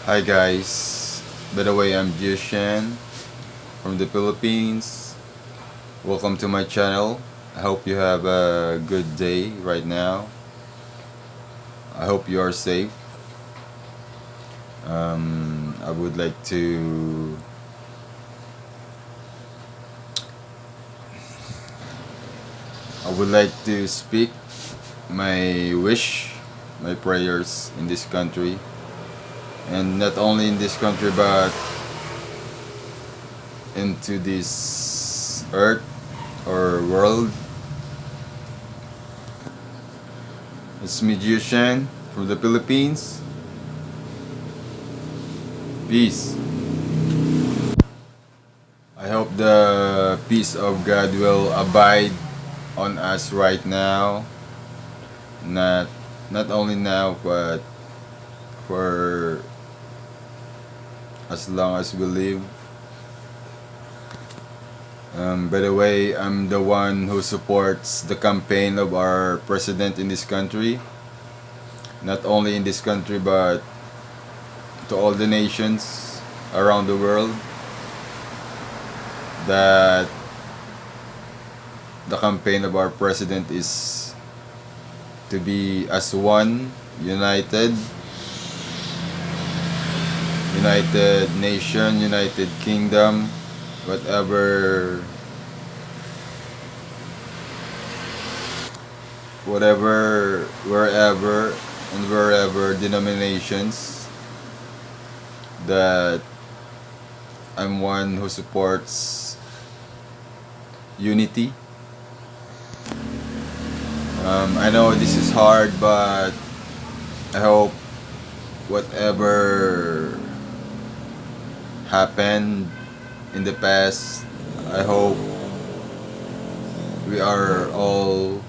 Hi guys, by the way, I'm Jiushan from the Philippines. Welcome to my channel. I hope you have a good day right now. I hope you are safe. I would like to speak my wish, my prayers in this country, and not only in this country but into this earth or world. It's me, Jiushan from the Philippines. Peace. I hope the peace of God will abide on us right now. Not not only now but for as long as we live. By the way, I'm the one who supports the campaign of our president in this country. Not only in this country but to all the nations around the world, that the campaign of our president is to be as one, united nation, united kingdom, whatever, wherever denominations, that I'm one who supports unity. I know this is hard, but I hope whatever happened in the past, I hope we are all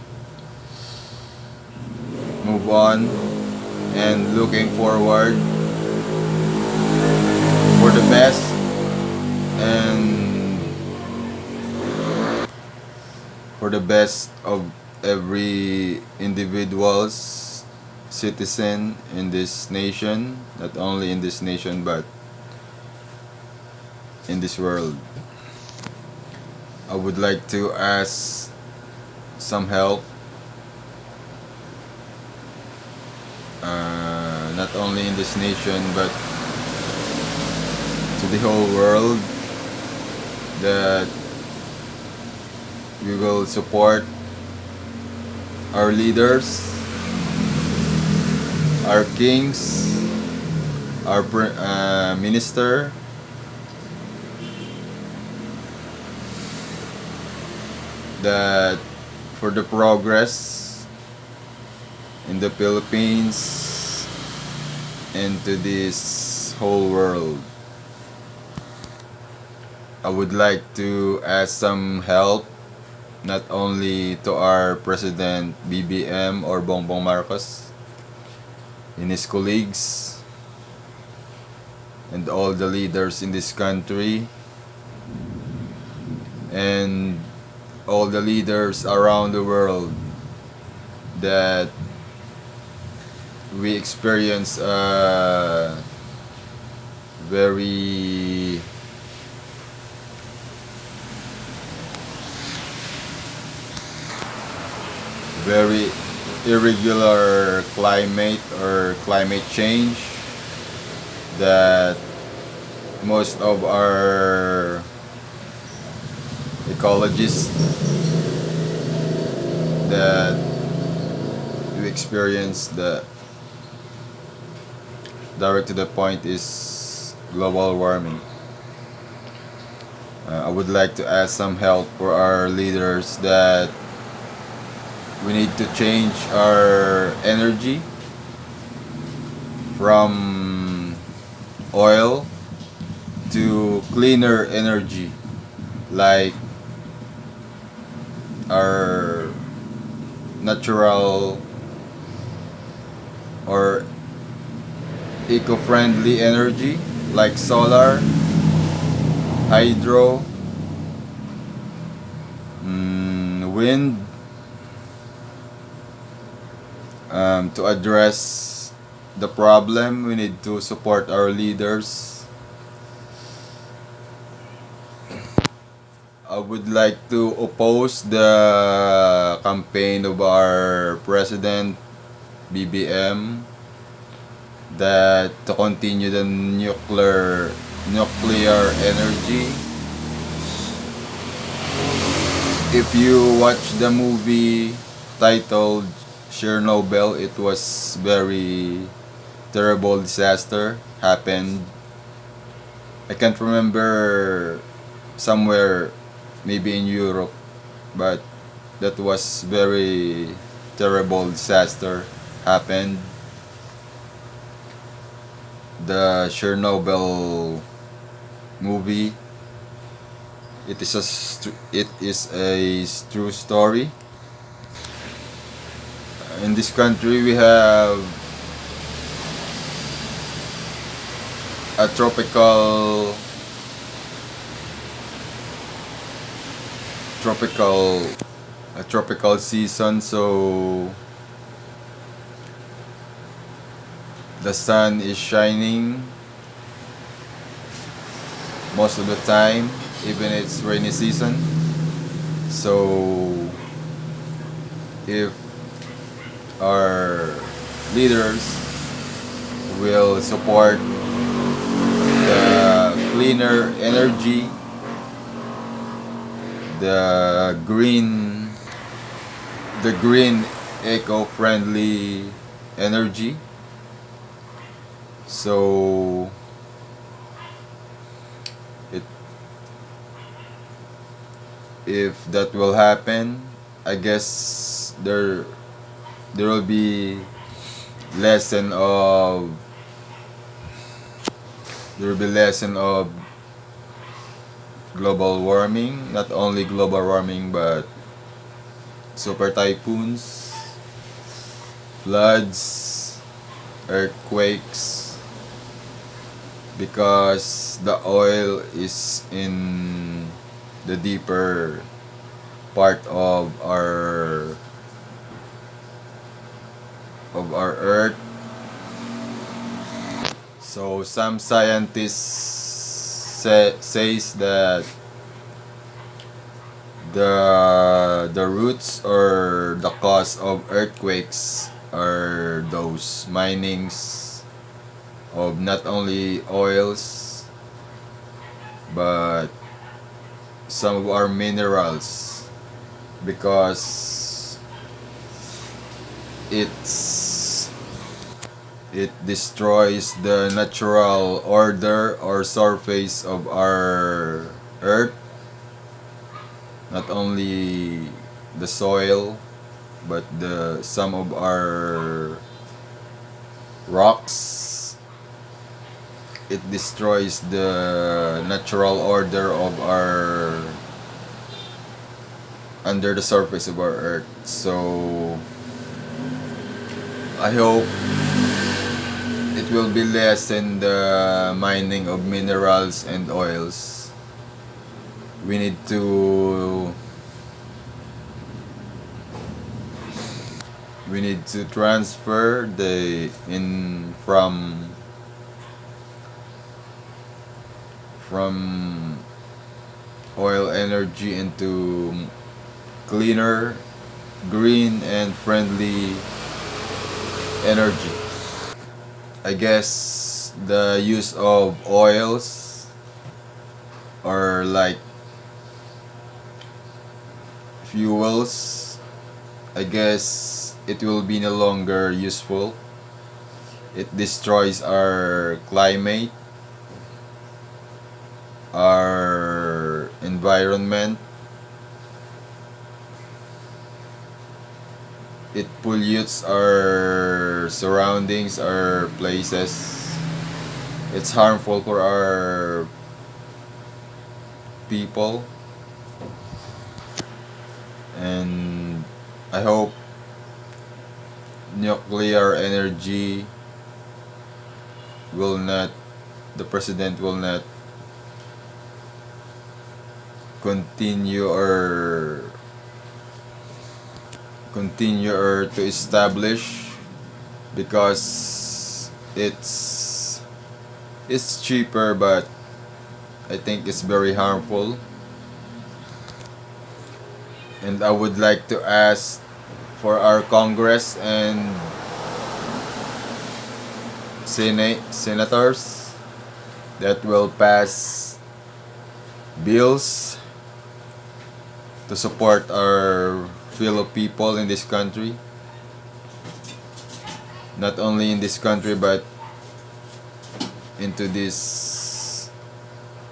move on and looking forward for the best and for the best of every individual's citizen in this nation, not only in this nation but in this world. I would like to ask some help, not only in this nation but to the whole world, that we will support our leaders, our kings, our minister, that for the progress in the Philippines and to this whole world. I would like to ask some help, not only to our President BBM or Bongbong Marcos and his colleagues and all the leaders in this country and all the leaders around the world, that we experience a very very irregular climate or climate change, that most of our ecologists, that we experience, the direct to the point is global warming. I would like to ask some help for our leaders, that we need to change our energy from oil to cleaner energy, like our natural or eco-friendly energy, like solar, hydro, wind, to address the problem. We need to support our leaders. I would like to oppose the campaign of our president BBM that to continue the nuclear energy. If you watch the movie titled Chernobyl, it was very terrible disaster happened. I can't remember, somewhere maybe in Europe, but that was very terrible disaster happened. The Chernobyl movie, it is a true story. In this country we have a tropical season, so the sun is shining most of the time, even it's rainy season. So if our leaders will support the cleaner energy, the green eco-friendly energy, so if that will happen, I guess there will be lesson of global warming, not only global warming but super typhoons, floods, earthquakes, because the oil is in the deeper part of our earth. So some scientists says that the roots or the cause of earthquakes are those minings of not only oils but some of our minerals, because it destroys the natural order or surface of our earth, not only the soil but some of our rocks. It destroys the natural order of our under the surface of our earth. So I hope it will be less in the mining of minerals and oils. We need to transfer from oil energy into cleaner, green and friendly energy. I guess the use of oils or like fuels, I guess it will be no longer useful. It destroys our climate, our environment. It pollutes our surroundings, our places. It's harmful for our people. And I hope nuclear energy the president will not continue or to establish, because it's it's cheaper, but I think it's very harmful. And I would like to ask for our Congress and senators that will pass bills to support our fellow people in this country. Not only in this country, but into this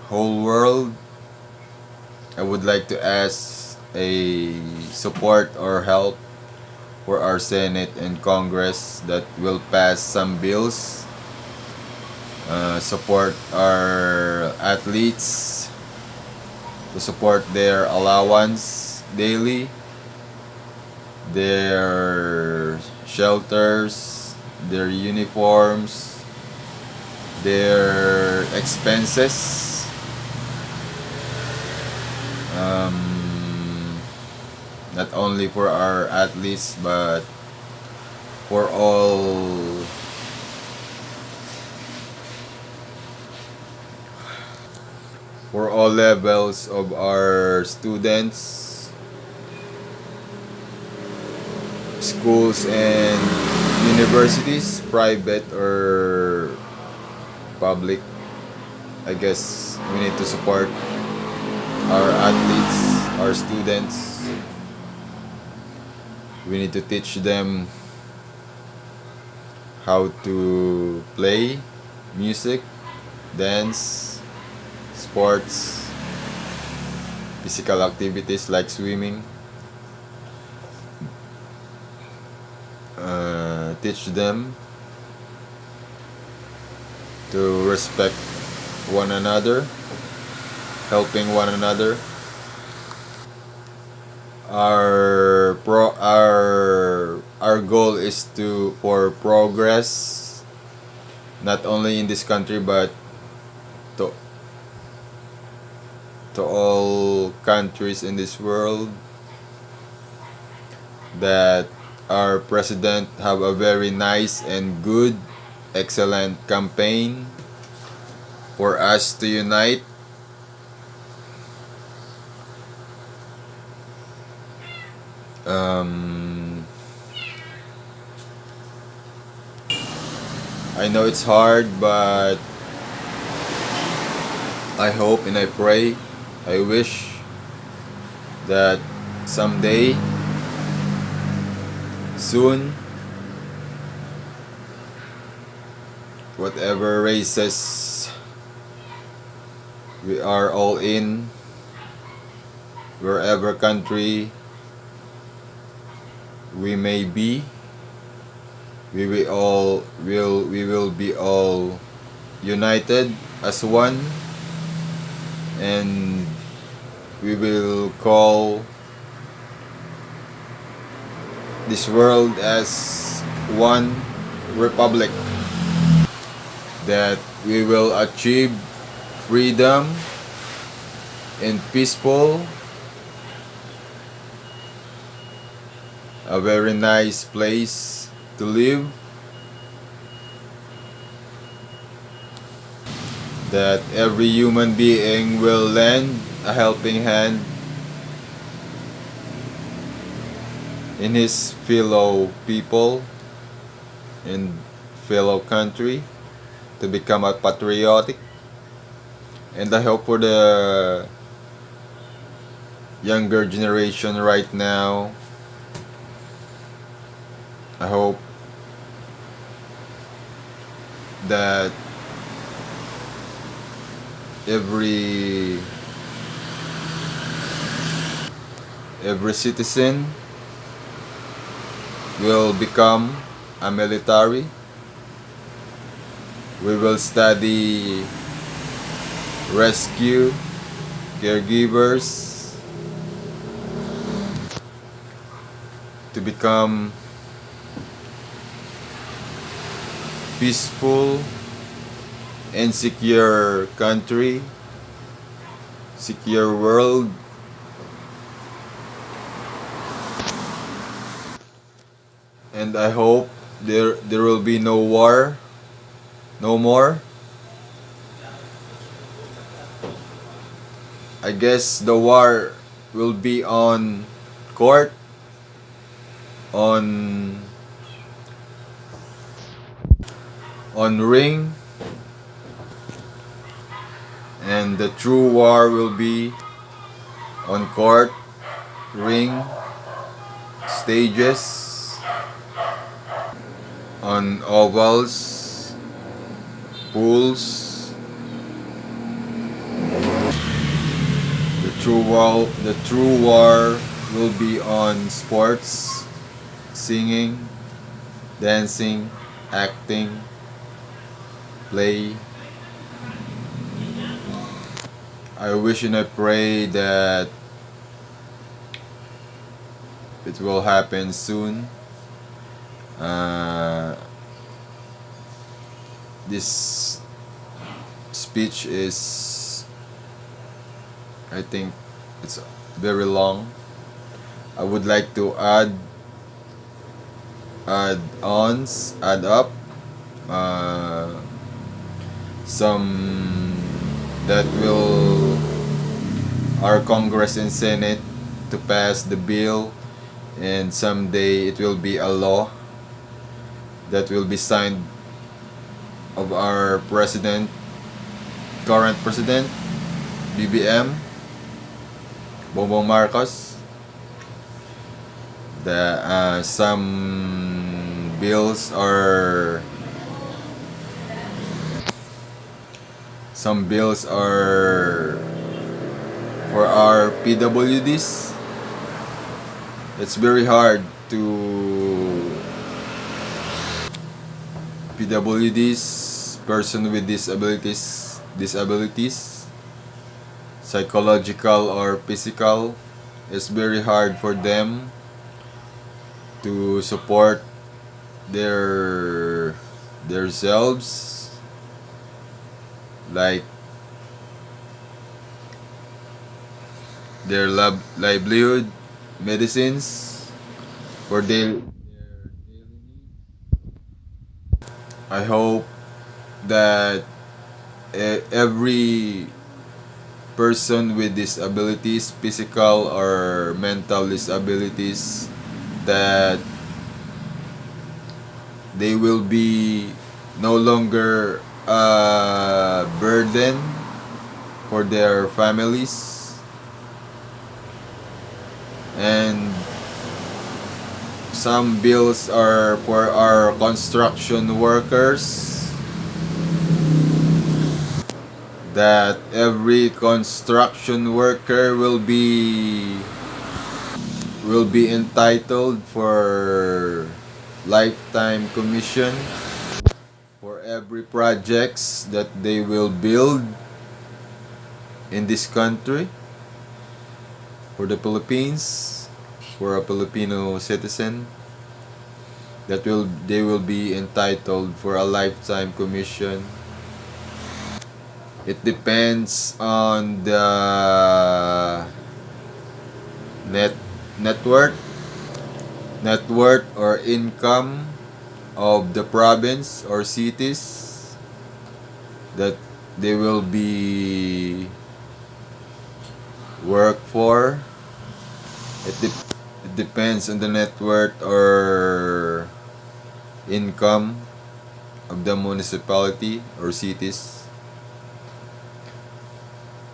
whole world. I would like to ask a support or help for our Senate and Congress that will pass some bills, support our athletes, to support their allowance daily, their shelters, their uniforms, their expenses. Not only for our athletes, but for all levels of our students, schools and universities, private or public. I guess we need to support our athletes, our students. We need to teach them how to play music, dance, sports, physical activities like swimming. Teach them to respect one another, helping one another. Our goal is for progress, not only in this country, but to all countries in this world, that our president have a very nice and good, excellent campaign for us to unite. I know it's hard, but I hope and I pray, I wish that someday, soon, whatever races we are all in, wherever country we may be, we will be all united as one, and we will call this world as one republic, that we will achieve freedom and peaceful, a very nice place to live, that every human being will lend a helping hand in his fellow people and fellow country, to become a patriotic. And I hope for the younger generation right now, I hope that every citizen will become a military. We will study rescue, caregivers, to become peaceful and secure country, secure world. And I hope there will be no war no more. I guess the war will be on court, on ring, and the true war will be on court, ring, stages, on ovals, pools. The true war will be on sports, singing, dancing, acting, play. I wish and I pray that it will happen soon. Uh, this speech is, I think, it's very long. I would like to add up uh, some that will our Congress and Senate to pass the bill, and someday it will be a law that will be signed of our current president, BBM, Bongbong Marcos. Some bills are for our PWDs. It's very hard to PWDs, person with disabilities, psychological or physical. It's very hard for them to support themselves, like their livelihood, medicines for their daily needs. I hope that every person with disabilities, physical or mental disabilities, that they will be no longer a burden for their families, and some bills are for our construction workers, that every construction worker will be entitled for lifetime commission for every projects that they will build in this country, for the Philippines, for a Filipino citizen, they will be entitled for a lifetime commission. It depends on the net worth or income of the province or cities that they will be work for. It depends on the net worth or income of the municipality or cities,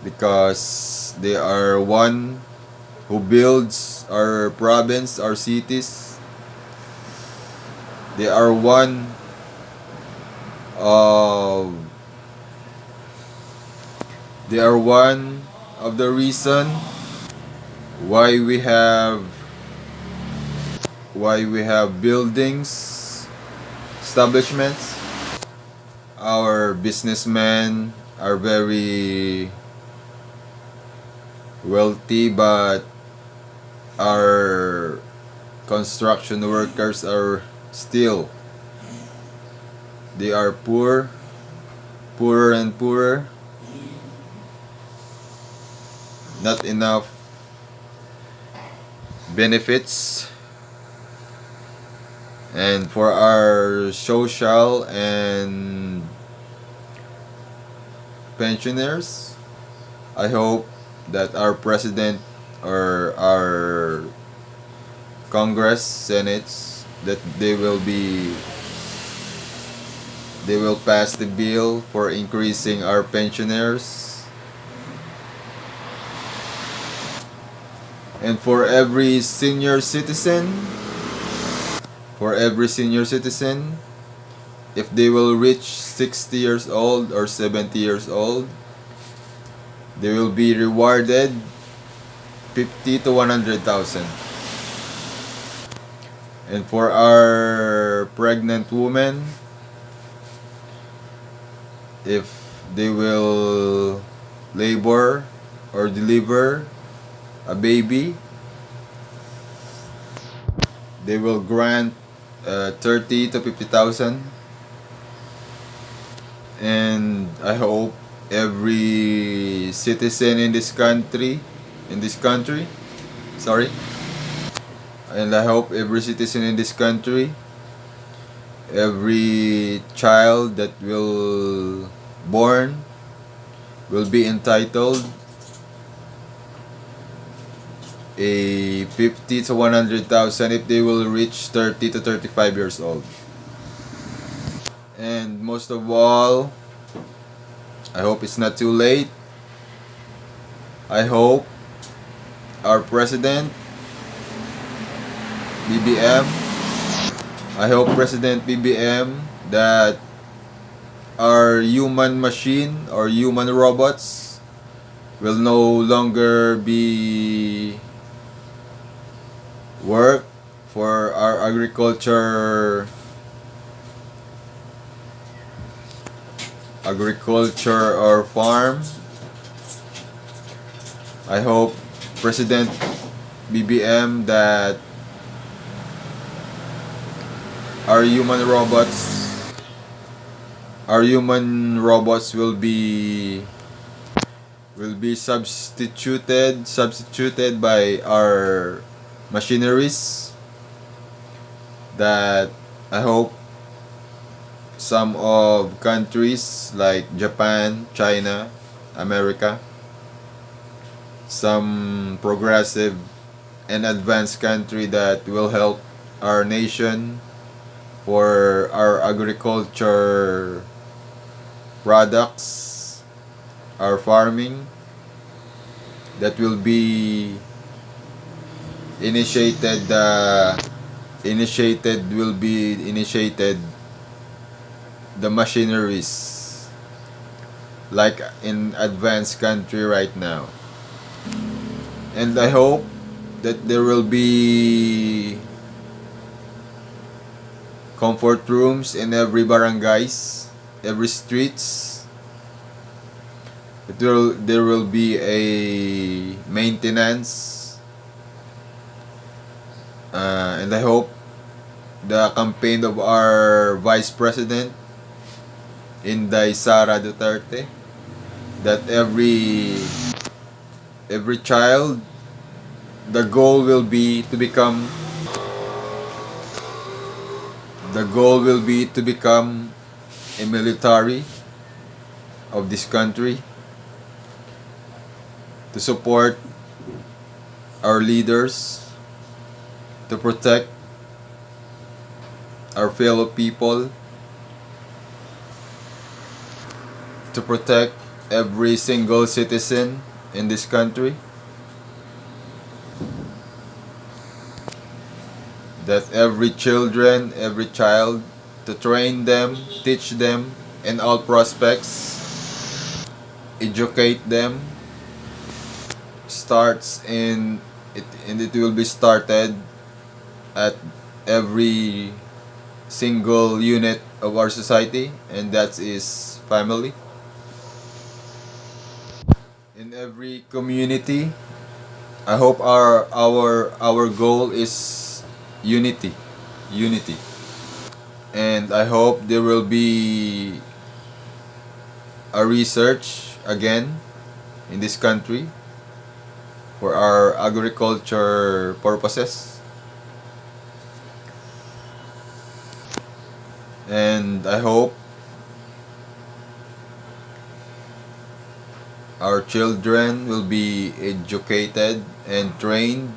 because they are one who builds our province, our cities. They are one of the reason why we have buildings, establishments. Our businessmen are very wealthy, but our construction workers are still, they are poorer and poorer. Not enough benefits, and for our social and pensioners. I hope that our president or our Congress, Senates, that they will pass the bill for increasing our pensioners. And for every senior citizen, if they will reach 60 years old or 70 years old, they will be rewarded 50 to 100,000. And for our pregnant women, if they will labor or deliver a baby, they will grant 30 to 50,000. And I hope every citizen in this country, sorry, and I hope every citizen in this country, every child that will born will be entitled a 50 to 100,000 if they will reach 30 to 35 years old. And most of all, I hope it's not too late. I hope our president, BBM, I hope President BBM that our human machine or human robots will no longer be work for our agriculture or farm. I hope President BBM that our human robots will be substituted by our machineries. That I hope some of countries like Japan, China, America, some progressive and advanced country that will help our nation for our agriculture products, our farming, that will be initiated the machineries like in advanced country right now. And I hope that there will be comfort rooms in every barangays, every streets. There will be a maintenance, and I hope the campaign of our Vice President Inday Sara Duterte, that every child, the goal will be to become a military of this country, to support our leaders, to protect our fellow people, to protect every single citizen in this country, that every child, to train them, teach them in all prospects, educate them, and it will be started at every single unit of our society, and that is family. In every community, I hope our goal is unity. And I hope there will be a research again in this country for our agriculture purposes. And I hope Our children will be educated and trained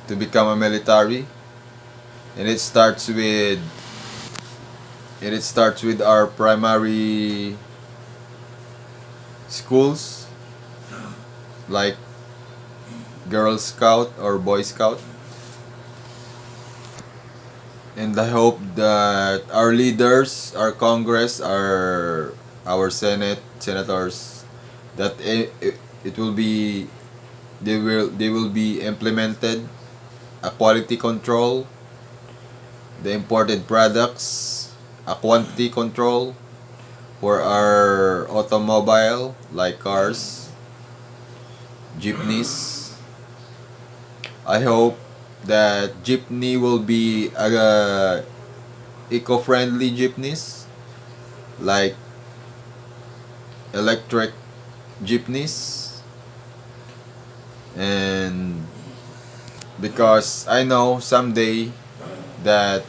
to become a military, and it starts with our primary schools like Girl Scout or Boy Scout. And I hope that our leaders, our Congress, our senators, that it will be they will be implemented a quality control, the imported products, a quantity control for our automobile like cars, jeepneys. I hope that jeepney will be eco-friendly jeepneys like electric jeepneys, and because I know someday that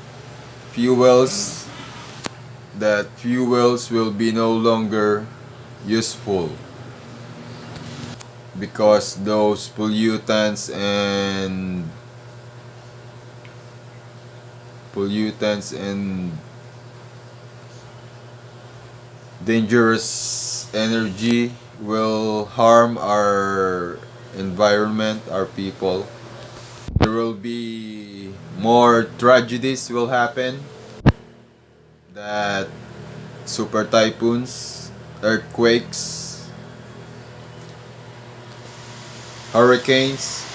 fuels fuels will be no longer useful because those pollutants and dangerous energy will harm our environment, our people. There will be more tragedies will happen, that super typhoons, earthquakes, hurricanes,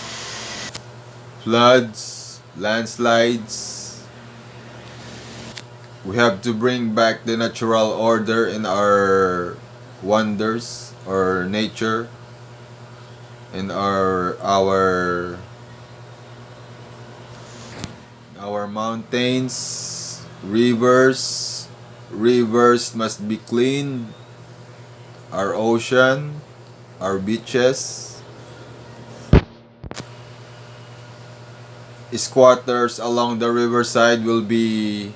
floods, landslides. We have to bring back the natural order in our wonders or nature, in our mountains, rivers. Rivers must be cleaned. Our ocean, our beaches, squatters along the riverside will be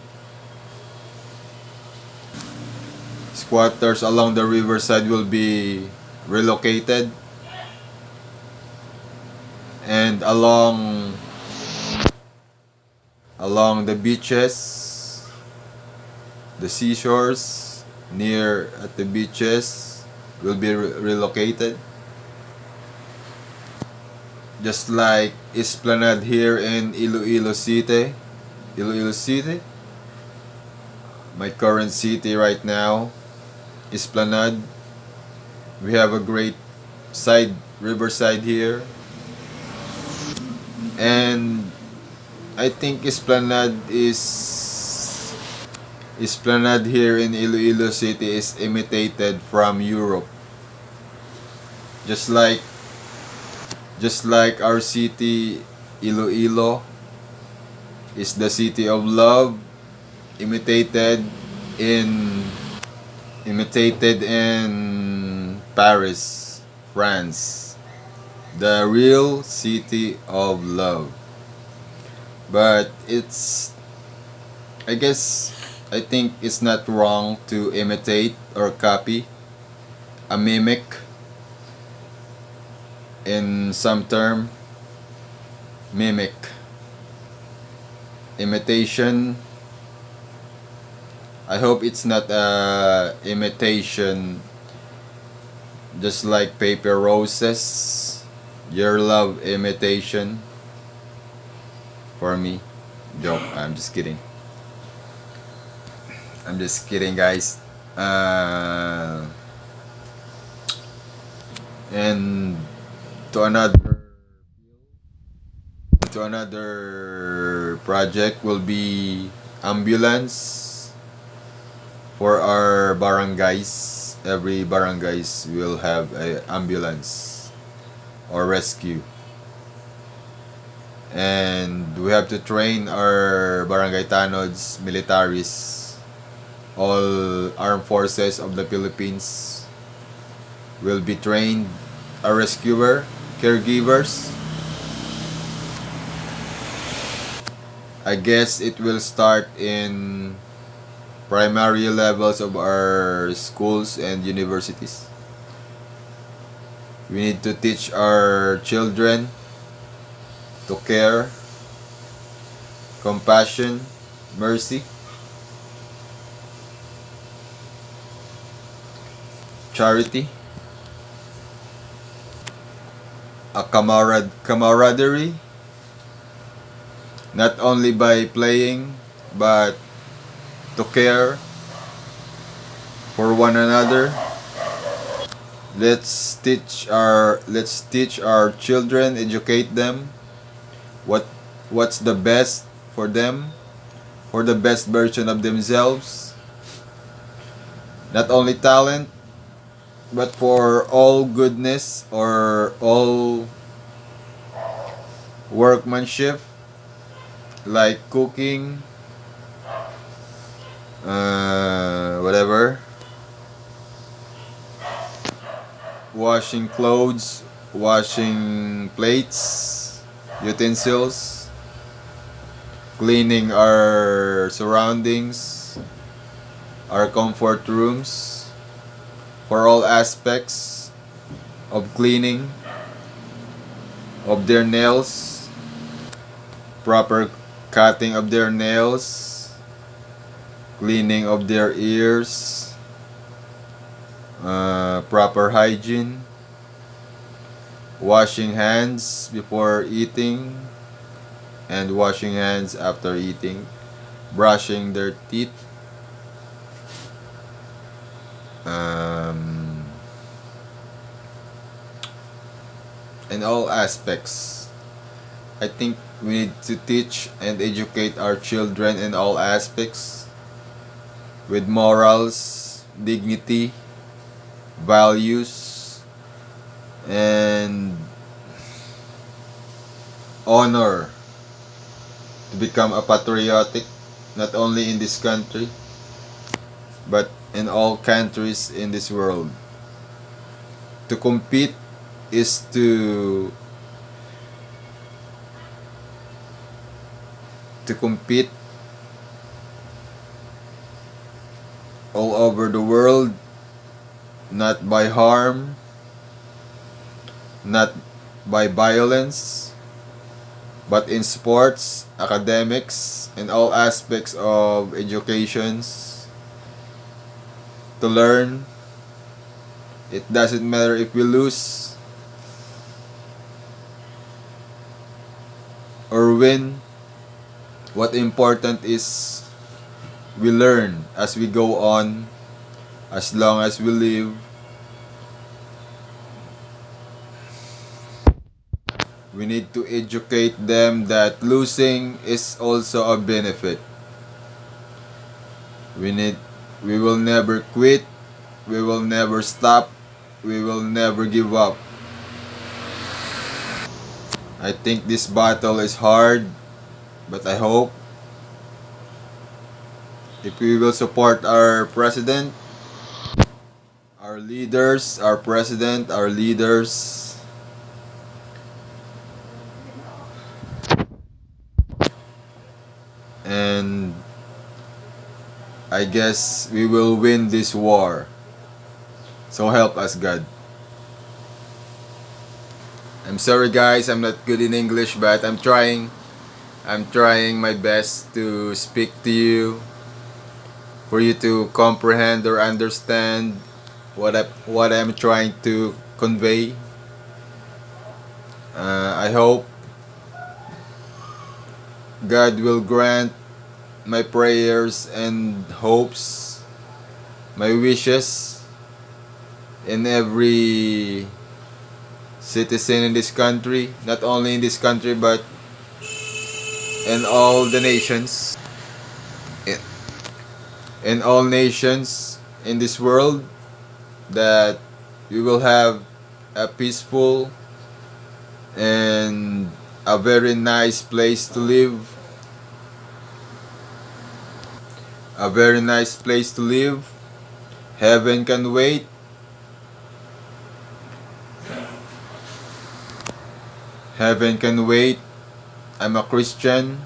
relocated, and along the beaches, the seashores near at the beaches will be relocated, just like Esplanade here in Iloilo City, my current city right now. Esplanade, we have a great riverside here, and I think Esplanade here in Iloilo City is imitated from Europe. Just like our city, Iloilo is the city of love, imitated in Paris, France, the real city of love. But I think it's not wrong to imitate or copy, a mimic in some term, mimic, imitation. I hope it's not a imitation, just like paper roses, your love imitation for me. Joke, I'm just kidding. Guys. And to another project will be ambulance for our barangays. Every barangays will have a ambulance or rescue, and we have to train our barangay tanods, militaries, all armed forces of the Philippines will be trained, a rescuer, caregivers. I guess it will start in primary levels of our schools and universities. We need to teach our children to care, compassion, mercy, charity, a camaraderie, not only by playing, but to care for one another. Let's teach our children, educate them what what's the best for them, for the best version of themselves. Not only talent, but for all goodness or all workmanship, like cooking, whatever, washing clothes, washing plates, utensils, cleaning our surroundings, our comfort rooms, for all aspects of cleaning of their nails, proper cutting of their nails, cleaning of their ears, proper hygiene, washing hands before eating and washing hands after eating, brushing their teeth, in all aspects. I think we need to teach and educate our children in all aspects with morals, dignity, values, and honor, to become a patriotic, not only in this country but in all countries in this world. To compete is to compete all over the world, not by harm, not by violence, but in sports, academics, and all aspects of educations, to learn. It doesn't matter if we lose or win. What important is we learn as we go on, as long as we live. We need to educate them that losing is also a benefit. We will never quit, we will never stop, we will never give up. I think this battle is hard, but I hope if we will support our president, our leaders, our president, our leaders, and I guess we will win this war. So help us God. I'm sorry guys, I'm not good in English, but I'm trying. I'm trying my best to speak to you, for you to comprehend or understand what I'm trying to convey. I hope God will grant my prayers and hopes, my wishes in every citizen in this country, not only in this country but in all the nations, in all nations in this world, that we will have a peaceful and a very nice place to live. A very nice place to live. Heaven can wait. Heaven can wait. I'm a Christian.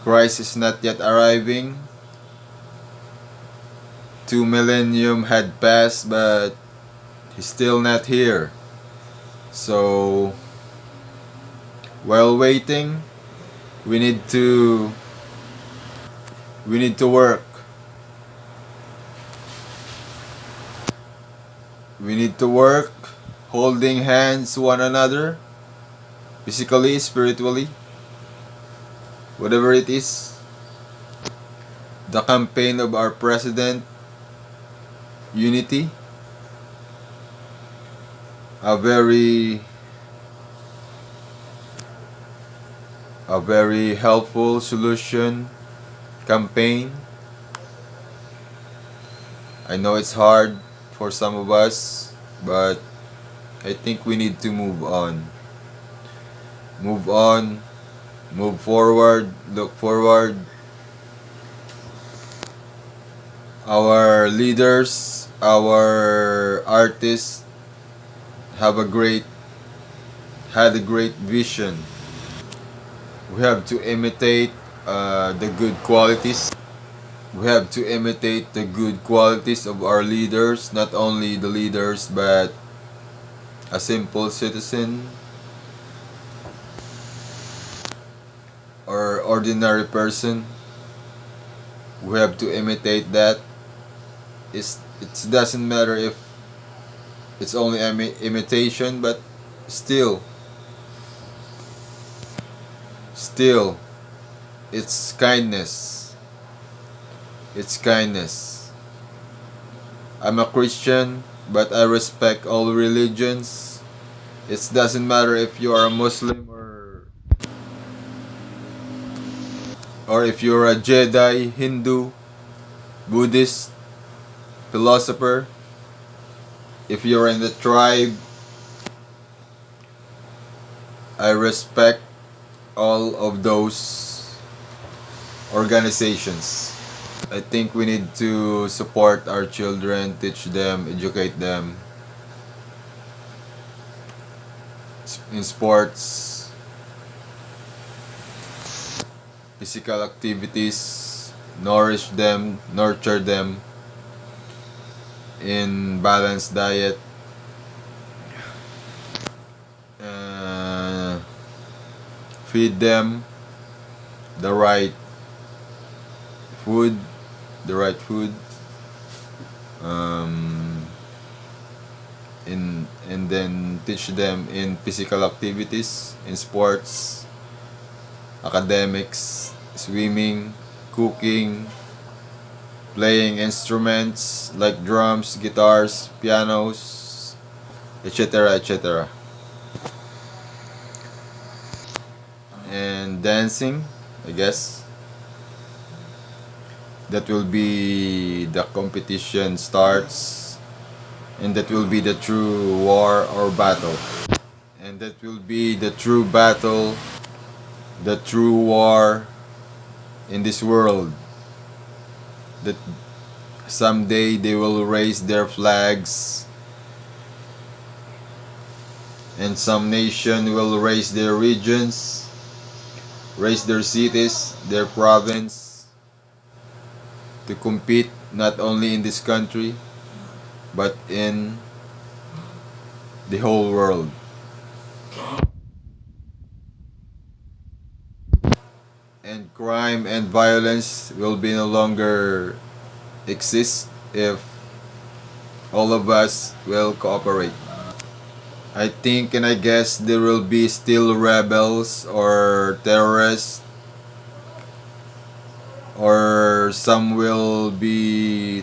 Christ is not yet arriving. 2 millennium had passed, but he's still not here. So while waiting, we need to we need to work. We need to work holding hands one another, physically, spiritually, whatever it is. The campaign of our president, unity, a very helpful solution campaign. I know it's hard for some of us, but I think we need to move on. Move on, move forward, look forward. Our leaders, our artists have had a great vision. We have to imitate the good qualities. We have to imitate the good qualities of our leaders, not only the leaders, but a simple citizen or ordinary person. We have to imitate that. It doesn't matter if it's only imitation, but still, still, it's kindness. It's kindness. I'm a Christian, but I respect all religions. It doesn't matter if you are a Muslim or if you're a Jedi, Hindu, Buddhist, philosopher. If you're in the tribe, I respect all of those organizations. I think we need to support our children, teach them, educate them in sports, physical activities, nourish them, nurture them in balanced diet, feed them the right food, and then teach them in physical activities, in sports, academics, swimming, cooking, playing instruments like drums, guitars, pianos, etc., etc. And dancing, I guess. That will be the competition starts, and that will be the true war or battle. And that will be the true battle, the true war in this world. That someday they will raise their flags, and some nation will raise their regions, raise their cities, their province, to compete not only in this country but in the whole world. And crime and violence will be no longer exist if all of us will cooperate. I think and I guess there will be still rebels or terrorists, or some will be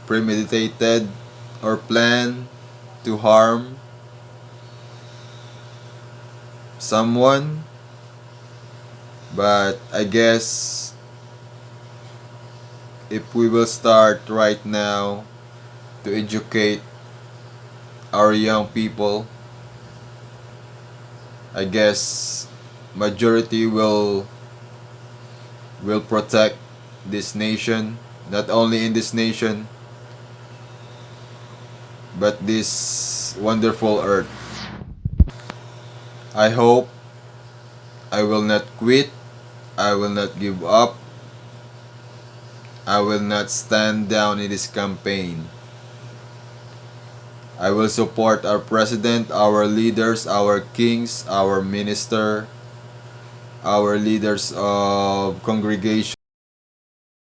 premeditated or plan to harm someone. But I guess if we will start right now to educate our young people, I guess majority will protect this nation, not only in this nation, but this wonderful earth. I hope I will not quit, I will not give up, I will not stand down in this campaign. I will support our president, our leaders, our kings, our minister, our leaders of congregation.